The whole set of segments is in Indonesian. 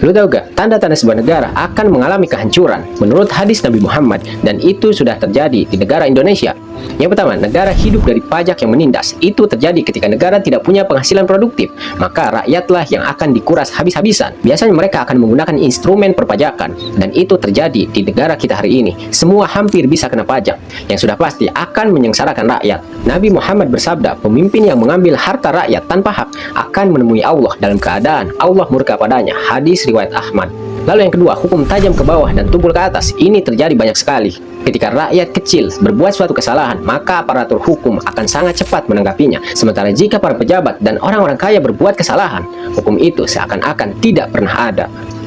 Lu tahu gak, tanda-tanda sebuah negara akan mengalami kehancuran menurut hadis Nabi Muhammad, dan itu sudah terjadi di negara Indonesia. Yang pertama, negara hidup dari pajak yang menindas. Itu terjadi ketika negara tidak punya penghasilan produktif, maka rakyatlah yang akan dikuras habis-habisan. Biasanya mereka akan menggunakan instrumen perpajakan, dan itu terjadi di negara kita hari ini. Semua hampir bisa kena pajak, yang sudah pasti akan menyengsarakan rakyat. Nabi Muhammad bersabda, pemimpin yang mengambil harta rakyat tanpa hak akan menemui Allah dalam keadaan Allah murka padanya. Hadis riwayat Ahmad. Lalu yang kedua, hukum tajam ke bawah dan tumpul ke atas. Ini terjadi banyak sekali. Ketika rakyat kecil berbuat suatu kesalahan, maka aparatur hukum akan sangat cepat menanggapinya. Sementara jika para pejabat dan orang-orang kaya berbuat kesalahan, hukum itu seakan-akan tidak pernah ada.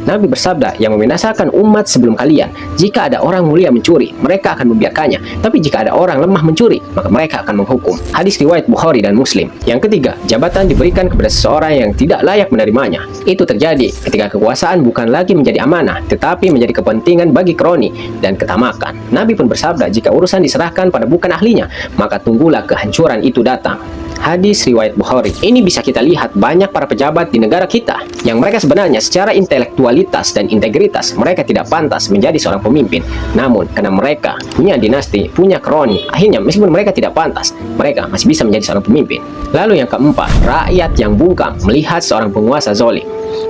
Nabi bersabda, yang membinasakan umat sebelum kalian, jika ada orang mulia mencuri, mereka akan membiarkannya. Tapi jika ada orang lemah mencuri, maka mereka akan menghukum. Hadis riwayat Bukhari dan Muslim. Yang ketiga, jabatan diberikan kepada seseorang yang tidak layak menerimanya. Itu terjadi ketika kekuasaan bukan lagi menjadi amanah, tetapi menjadi kepentingan bagi kroni dan ketamakan. Nabi pun bersabda, jika urusan diserahkan pada bukan ahlinya, maka tunggulah kehancuran itu datang. Hadis riwayat Bukhari. Ini bisa kita lihat banyak para pejabat di negara kita yang mereka sebenarnya secara intelektualitas dan integritas mereka tidak pantas menjadi seorang pemimpin. Namun karena mereka punya dinasti, punya kroni, akhirnya meskipun mereka tidak pantas, mereka masih bisa menjadi seorang pemimpin. Lalu yang keempat, rakyat yang bungkam melihat seorang penguasa zalim.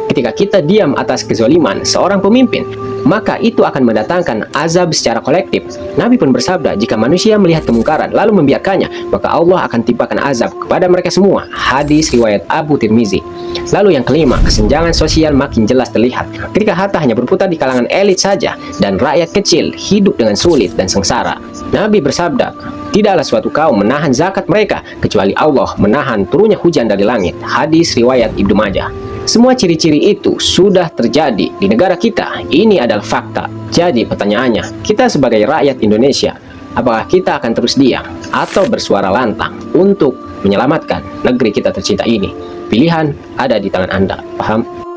Ketika kita diam atas kezaliman seorang pemimpin, maka itu akan mendatangkan azab secara kolektif. Nabi pun bersabda, jika manusia melihat kemungkaran lalu membiarkannya, maka Allah akan timpakan azab kepada mereka semua. Hadis riwayat Abu Tirmizi. Lalu yang kelima, kesenjangan sosial makin jelas terlihat ketika harta hanya berputar di kalangan elit saja dan rakyat kecil hidup dengan sulit dan sengsara. Nabi bersabda, tidaklah suatu kaum menahan zakat mereka kecuali Allah menahan turunnya hujan dari langit. Hadis riwayat Ibnu Majah. Semua ciri-ciri itu sudah terjadi di negara kita. Ini adalah fakta. Jadi pertanyaannya, kita sebagai rakyat Indonesia, apakah kita akan terus diam atau bersuara lantang untuk menyelamatkan negeri kita tercinta ini? Pilihan ada di tangan Anda. Paham?